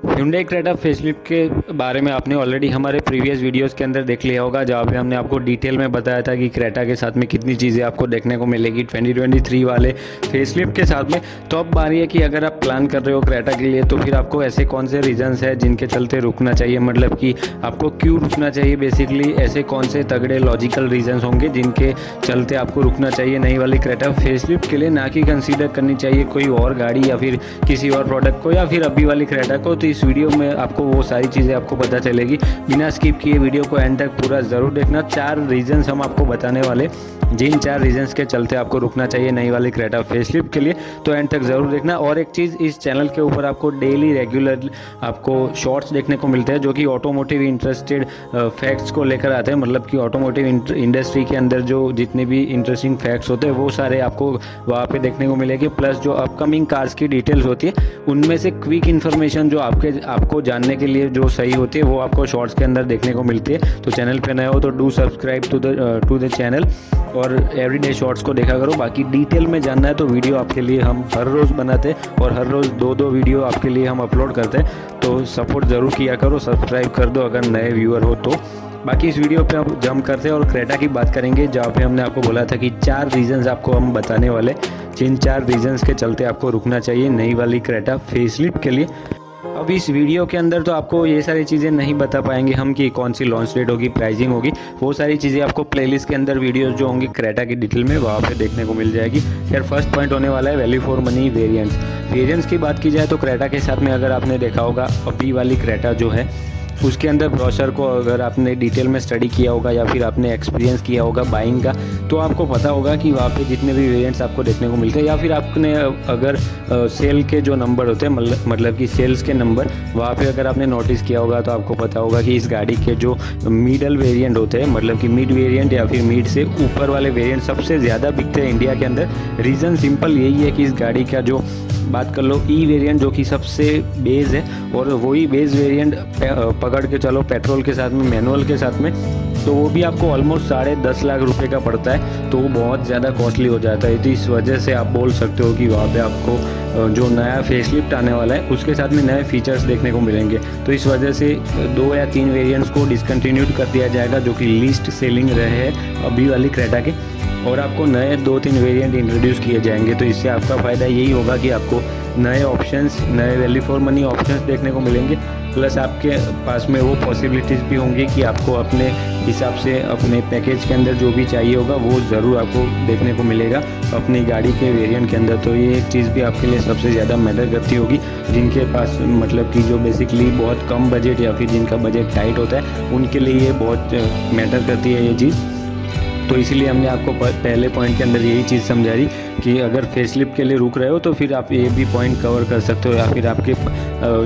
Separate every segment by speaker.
Speaker 1: Hyundai Creta facelift के बारे में आपने ऑलरेडी हमारे प्रीवियस वीडियोस के अंदर देख लिया होगा, जहाँ पे हमने आपको डिटेल में बताया था कि क्रेटा के साथ में कितनी चीज़ें आपको देखने को मिलेगी 2023 वाले फेसलिफ्ट के साथ में। तो अब बारी है कि अगर आप प्लान कर रहे हो क्रेटा के लिए, तो फिर आपको ऐसे कौन से रीजंस है जिनके चलते रुकना चाहिए, मतलब कि आपको क्यों रुकना चाहिए। बेसिकली ऐसे कौन से तगड़े लॉजिकल रीजंस होंगे जिनके चलते आपको रुकना चाहिए नई वाली क्रेटा फेसलिफ्ट के लिए, ना कि कंसीडर करनी चाहिए कोई और गाड़ी या फिर किसी और प्रोडक्ट को या फिर अभी वाली क्रेटा को। तो इस वीडियो में आपको वो सारी चीज़ें आपको पता चलेगी। बिना स्किप किए वीडियो को एंड तक पूरा ज़रूर देखना। 4 रीजंस हम आपको बताने वाले, जिन 4 रीजंस के चलते आपको रुकना चाहिए नई वाली क्रेटा फेसलिफ्ट के लिए, तो एंड तक ज़रूर देखना। और एक चीज़, इस चैनल के ऊपर आपको डेली रेगुलर आपको शॉर्ट्स देखने को मिलते हैं जो कि ऑटोमोटिव इंटरेस्टेड फैक्ट्स को लेकर आते हैं, मतलब कि ऑटोमोटिव इंडस्ट्री के अंदर जो जितने भी इंटरेस्टिंग फैक्ट्स होते हैं वो सारे आपको वहाँ पे देखने को मिलेगी। प्लस जो अपकमिंग कार्स की डिटेल्स होती है उनमें से क्विक इन्फॉर्मेशन जो आपको जानने के लिए जो सही होती है वो आपको शॉर्ट्स के अंदर देखने को मिलती है। तो चैनल पे नए हो तो do subscribe to the channel और एवरीडे शॉर्ट्स को देखा करो। बाकी डिटेल में जानना है तो वीडियो आपके लिए हम हर रोज़ बनाते हैं और हर रोज़ 2-2 वीडियो आपके लिए हम अपलोड करते हैं। तो सपोर्ट ज़रूर किया करो, सब्सक्राइब कर दो अगर नए व्यूअर हो तो। बाकी इस वीडियो पे हम जंप करते हैं और क्रेटा की बात करेंगे, जहाँ पे हमने आपको बोला था कि 4 रीजंस आपको हम बताने वाले, जिन 4 रीजंस के चलते आपको रुकना चाहिए नई वाली क्रेटा फेसलिफ्ट के लिए। अब इस वीडियो के अंदर तो आपको ये सारी चीज़ें नहीं बता पाएंगे हम कि कौन सी लॉन्च डेट होगी, प्राइसिंग होगी, वो सारी चीज़ें आपको प्लेलिस्ट के अंदर वीडियोस जो होंगी क्रेटा की डिटेल में वहाँ पे देखने को मिल जाएगी। खैर फर्स्ट पॉइंट होने वाला है वैल्यू फॉर मनी वेरिएंट्स की बात की जाए तो क्रेटा के साथ में अगर आपने देखा होगा अभी वाली क्रेटा जो है उसके अंदर ब्रोशर को अगर आपने डिटेल में स्टडी किया होगा या फिर आपने एक्सपीरियंस किया होगा बाइंग का, तो आपको पता होगा कि वहाँ पे जितने भी वेरिएंट्स आपको देखने को मिलते हैं या फिर आपने अगर सेल के जो नंबर होते हैं मतलब कि सेल्स के नंबर वहाँ पे अगर आपने नोटिस किया होगा तो आपको पता होगा कि इस गाड़ी के जो मिडल वेरिएंट होते हैं, मतलब कि मिड वेरिएंट या फिर मिड से ऊपर वाले वेरिएंट सबसे ज़्यादा बिकते हैं इंडिया के अंदर। रीज़न सिंपल यही है कि इस गाड़ी का जो बात कर लो ई वेरिएंट जो कि सबसे बेस है, और वही बेस वेरिएंट पकड़ के चलो पेट्रोल के साथ में, मैनुअल के साथ में, तो वो भी आपको ऑलमोस्ट 10.5 लाख रुपए का पड़ता है। तो वो बहुत ज़्यादा कॉस्टली हो जाता है। तो इस वजह से आप बोल सकते हो कि वहाँ पे आपको जो नया फेसलिफ्ट आने वाला है उसके साथ में नए फीचर्स देखने को मिलेंगे। तो इस वजह से 2 या 3 वेरिएंट्स को डिसकंटिन्यूड कर दिया जाएगा जो कि लीस्ट सेलिंग रहे हैं अभी वाली क्रेटा के, और आपको नए 2-3 वेरिएंट इंट्रोड्यूस किए जाएंगे। तो इससे आपका फ़ायदा यही होगा कि आपको नए ऑप्शंस, नए वैल्यू फॉर मनी ऑप्शंस देखने को मिलेंगे। प्लस आपके पास में वो पॉसिबिलिटीज़ भी होंगी कि आपको अपने हिसाब से अपने पैकेज के अंदर जो भी चाहिए होगा वो ज़रूर आपको देखने को मिलेगा अपनी गाड़ी के वेरिएंट के अंदर। तो ये एक चीज़ भी आपके लिए सबसे ज़्यादा मैटर करती होगी, जिनके पास मतलब कि जो बेसिकली बहुत कम बजट या फिर जिनका बजट टाइट होता है उनके लिए ये बहुत मैटर करती है ये चीज़। तो इसीलिए हमने आपको पहले पॉइंट के अंदर यही चीज़ समझाई कि अगर फेसलिफ्ट के लिए रुक रहे हो तो फिर आप ये भी पॉइंट कवर कर सकते हो, या फिर आपके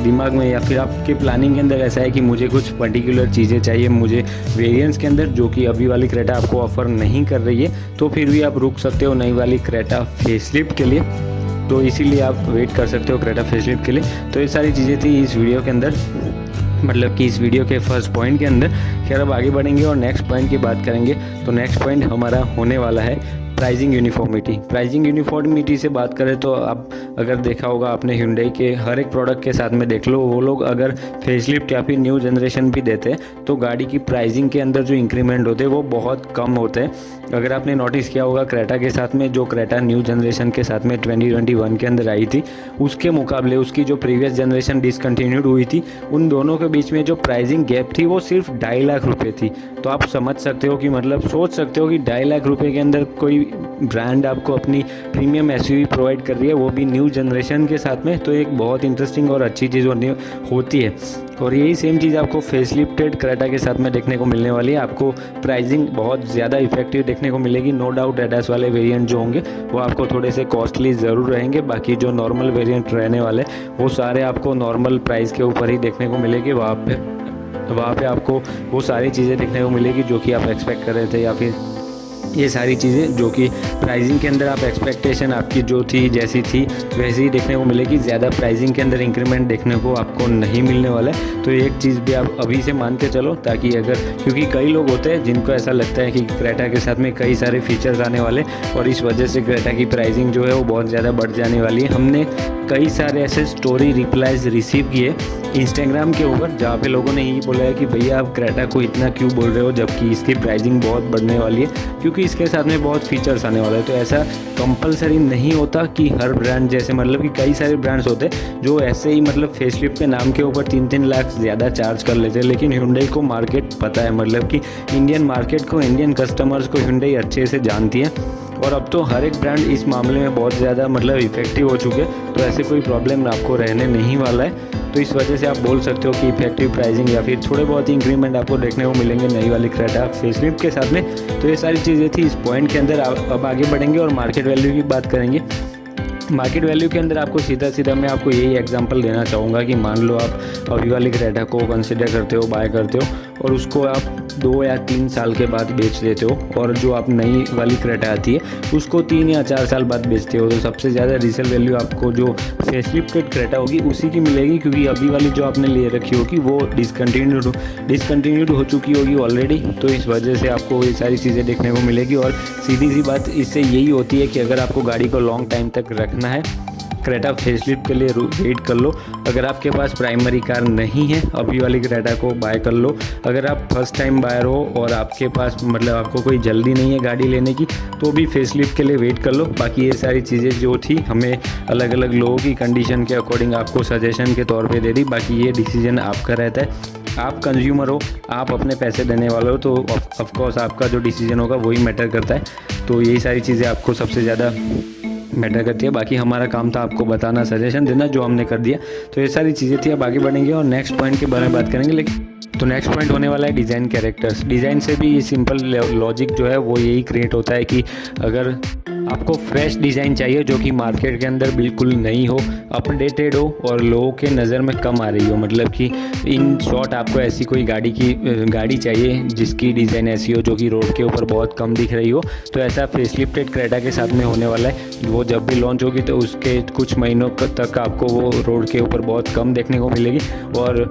Speaker 1: दिमाग में या फिर आपके प्लानिंग के अंदर ऐसा है कि मुझे कुछ पर्टिकुलर चीज़ें चाहिए मुझे वेरिएंट्स के अंदर जो कि अभी वाली क्रेटा आपको ऑफ़र नहीं कर रही है, तो फिर भी आप रुक सकते हो नई वाली क्रेटा फेसलिफ्ट के लिए। तो इसीलिए आप वेट कर सकते हो क्रेटा फेसलिफ्ट के लिए। तो ये सारी चीज़ें थी इस वीडियो के अंदर, मतलब कि इस वीडियो के फर्स्ट पॉइंट के अंदर। खैर अब आगे बढ़ेंगे और नेक्स्ट पॉइंट की बात करेंगे। तो नेक्स्ट पॉइंट हमारा होने वाला है प्राइसिंग यूनिफॉर्मिटी से बात करें तो अब अगर देखा होगा आपने Hyundai के हर एक प्रोडक्ट के साथ में देख लो, वो लोग अगर फेसलिफ्ट या फिर न्यू जनरेशन भी देते हैं तो गाड़ी की प्राइसिंग के अंदर जो इंक्रीमेंट होते हैं वो बहुत कम होते हैं। अगर आपने नोटिस किया होगा क्रेटा के साथ में, जो क्रेटा न्यू जनरेशन के साथ में 2021 के अंदर आई थी, उसके मुकाबले उसकी जो प्रीवियस जनरेशन डिसकंटिन्यूड हुई थी, उन दोनों के बीच में जो प्राइसिंग गैप थी वो सिर्फ 2.5 लाख रुपये थी। तो आप समझ सकते हो कि मतलब सोच सकते हो कि 2.5 लाख रुपये के अंदर कोई ब्रांड आपको अपनी प्रीमियम एसयूवी प्रोवाइड कर रही है, वो भी न्यू जनरेशन के साथ में, तो एक बहुत इंटरेस्टिंग और अच्छी चीज़ होती है। और यही सेम चीज़ आपको फेसलिफ्टेड क्रेटा के साथ में देखने को मिलने वाली है। आपको प्राइसिंग बहुत ज़्यादा इफेक्टिव देखने को मिलेगी। नो डाउट एडास वाले वेरिएंट जो होंगे वो आपको थोड़े से कॉस्टली ज़रूर रहेंगे, बाकी जो नॉर्मल वेरिएंट रहने वाले वो सारे आपको नॉर्मल प्राइस के ऊपर ही देखने को मिलेगी। वहाँ पे आपको वो सारी चीज़ें देखने को मिलेगी जो कि आप एक्सपेक्ट कर रहे थे, या फिर ये सारी चीज़ें जो कि प्राइसिंग के अंदर आप एक्सपेक्टेशन आपकी जो थी जैसी थी वैसे ही देखने को मिलेगी। ज़्यादा प्राइसिंग के अंदर इंक्रीमेंट देखने को आपको नहीं मिलने वाला है। तो एक चीज़ भी आप अभी से मान के चलो, ताकि अगर, क्योंकि कई लोग होते हैं जिनको ऐसा लगता है कि क्रेटा के साथ में कई सारे फीचर्स आने वाले और इस वजह से क्रेटा की प्राइसिंग जो है वो बहुत ज़्यादा बढ़ जाने वाली है। हमने कई सारे ऐसे स्टोरी रिप्लाईज रिसीव किए इंस्टाग्राम के ऊपर, जहाँ पे लोगों ने यही बोला है कि भैया आप क्रेटा को इतना क्यों बोल रहे हो जबकि इसकी प्राइसिंग बहुत बढ़ने वाली है, क्योंकि इसके साथ में बहुत फीचर्स आने वाले हैं। तो ऐसा कंपलसरी नहीं होता कि हर ब्रांड, जैसे मतलब कि कई सारे ब्रांड्स होते हैं जो ऐसे ही मतलब फेसलिफ्ट के नाम के ऊपर 3-3 लाख ज़्यादा चार्ज कर लेते हैं, लेकिन Hyundai को मार्केट पता है, मतलब कि इंडियन मार्केट को, इंडियन कस्टमर्स को Hyundai अच्छे से जानती है। और अब तो हर एक ब्रांड इस मामले में बहुत ज़्यादा मतलब इफेक्टिव हो चुके हैं, तो ऐसे कोई प्रॉब्लम आपको रहने नहीं वाला है। तो इस वजह से आप बोल सकते हो कि इफेक्टिव प्राइसिंग या फिर थोड़े बहुत इंक्रीमेंट आपको देखने को मिलेंगे नई वाली क्रेटा फेसलिफ्ट के साथ में। तो ये सारी चीज़ें थी इस पॉइंट के अंदर। अब आगे बढ़ेंगे और मार्केट वैल्यू की बात करेंगे। मार्केट वैल्यू के अंदर आपको सीधा मैं आपको यही एग्जांपल देना चाहूँगा कि मान लो आप अभी वाली क्रेटा को कंसिडर करते हो, बाय करते हो और उसको आप 2 या 3 साल के बाद बेच देते हो, और जो आप नई वाली क्रेटा आती है उसको 3 या 4 साल बाद बेचते हो, तो सबसे ज़्यादा रीसेल वैल्यू आपको जो फेसलिफ्टेड क्रेटा होगी उसी की मिलेगी, क्योंकि अभी वाली जो आपने ले रखी होगी वो डिसकंटिन्यूड हो चुकी होगी ऑलरेडी। तो इस वजह से आपको ये सारी चीज़ें देखने को मिलेगी। और सीधी सी बात इससे यही होती है कि अगर आपको गाड़ी को लॉन्ग टाइम तक रखना है, क्रेटा फेसलिफ्ट के लिए वेट कर लो। अगर आपके पास प्राइमरी कार नहीं है, अभी वाली क्रेटा को बाय कर लो। अगर आप फर्स्ट टाइम बायर हो और आपके पास मतलब आपको कोई जल्दी नहीं है गाड़ी लेने की, तो भी फेसलिफ्ट के लिए वेट कर लो। बाकी ये सारी चीज़ें जो थी हमें अलग अलग लोगों की कंडीशन के अकॉर्डिंग आपको सजेशन के तौर पे दे दी। बाकी ये डिसीजन आपका रहता है, आप कंज्यूमर हो, आप अपने पैसे देने वाले हो, तो ऑफकोर्स आपका जो डिसीजन होगा वही मैटर करता है। तो यही सारी चीज़ें आपको सबसे ज़्यादा मैटर करती है। बाकी हमारा काम था आपको बताना, सजेशन देना, जो हमने कर दिया। तो ये सारी चीज़ें थी। अब आगे बढ़ेंगे और नेक्स्ट पॉइंट के बारे में बात करेंगे। लेकिन तो नेक्स्ट पॉइंट होने वाला है डिज़ाइन कैरेक्टर्स। डिज़ाइन से भी सिंपल लॉजिक जो है वो यही क्रिएट होता है कि अगर आपको फ्रेश डिज़ाइन चाहिए जो कि मार्केट के अंदर बिल्कुल नहीं हो, अपडेटेड हो और लोगों के नज़र में कम आ रही हो, मतलब कि इन शॉर्ट आपको ऐसी कोई गाड़ी चाहिए जिसकी डिज़ाइन ऐसी हो जो कि रोड के ऊपर बहुत कम दिख रही हो, तो ऐसा फेसलिफ्टेड क्रेटा के साथ में होने वाला है। वो जब भी लॉन्च होगी तो उसके कुछ महीनों तक आपको वो रोड के ऊपर बहुत कम देखने को मिलेगी, और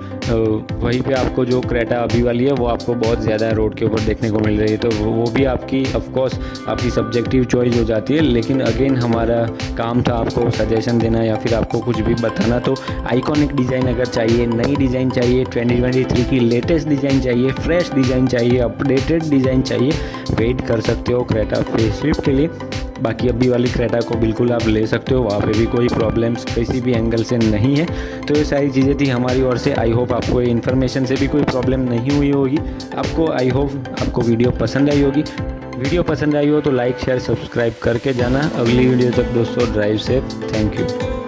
Speaker 1: वहीं पे आपको जो क्रेटा अभी वाली है वो आपको बहुत ज़्यादा रोड के ऊपर देखने को मिल रही है। तो वो भी आपकी ऑफकोर्स आपकी सब्जेक्टिव चॉइस हो जाती है। लेकिन अगेन हमारा काम था आपको सजेशन देना या फिर आपको कुछ भी बताना। तो आइकॉनिक डिज़ाइन अगर चाहिए, नई डिज़ाइन चाहिए, 2023 की लेटेस्ट डिज़ाइन चाहिए, फ्रेश डिज़ाइन चाहिए, अपडेटेड डिज़ाइन चाहिए, वेट कर सकते हो क्रेटा फेसलिफ्ट के लिए। बाकी अभी वाली क्रेटा को बिल्कुल आप ले सकते हो, वहाँ पे भी कोई प्रॉब्लम्स किसी भी एंगल से नहीं है। तो ये सारी चीज़ें थी हमारी ओर से। आई होप आपको ये इन्फॉर्मेशन से भी कोई प्रॉब्लम नहीं हुई होगी। आई होप आपको वीडियो पसंद आई होगी। वीडियो पसंद आई हो तो लाइक शेयर सब्सक्राइब करके जाना। अगली वीडियो तक दोस्तों ड्राइव सेफ। Thank you.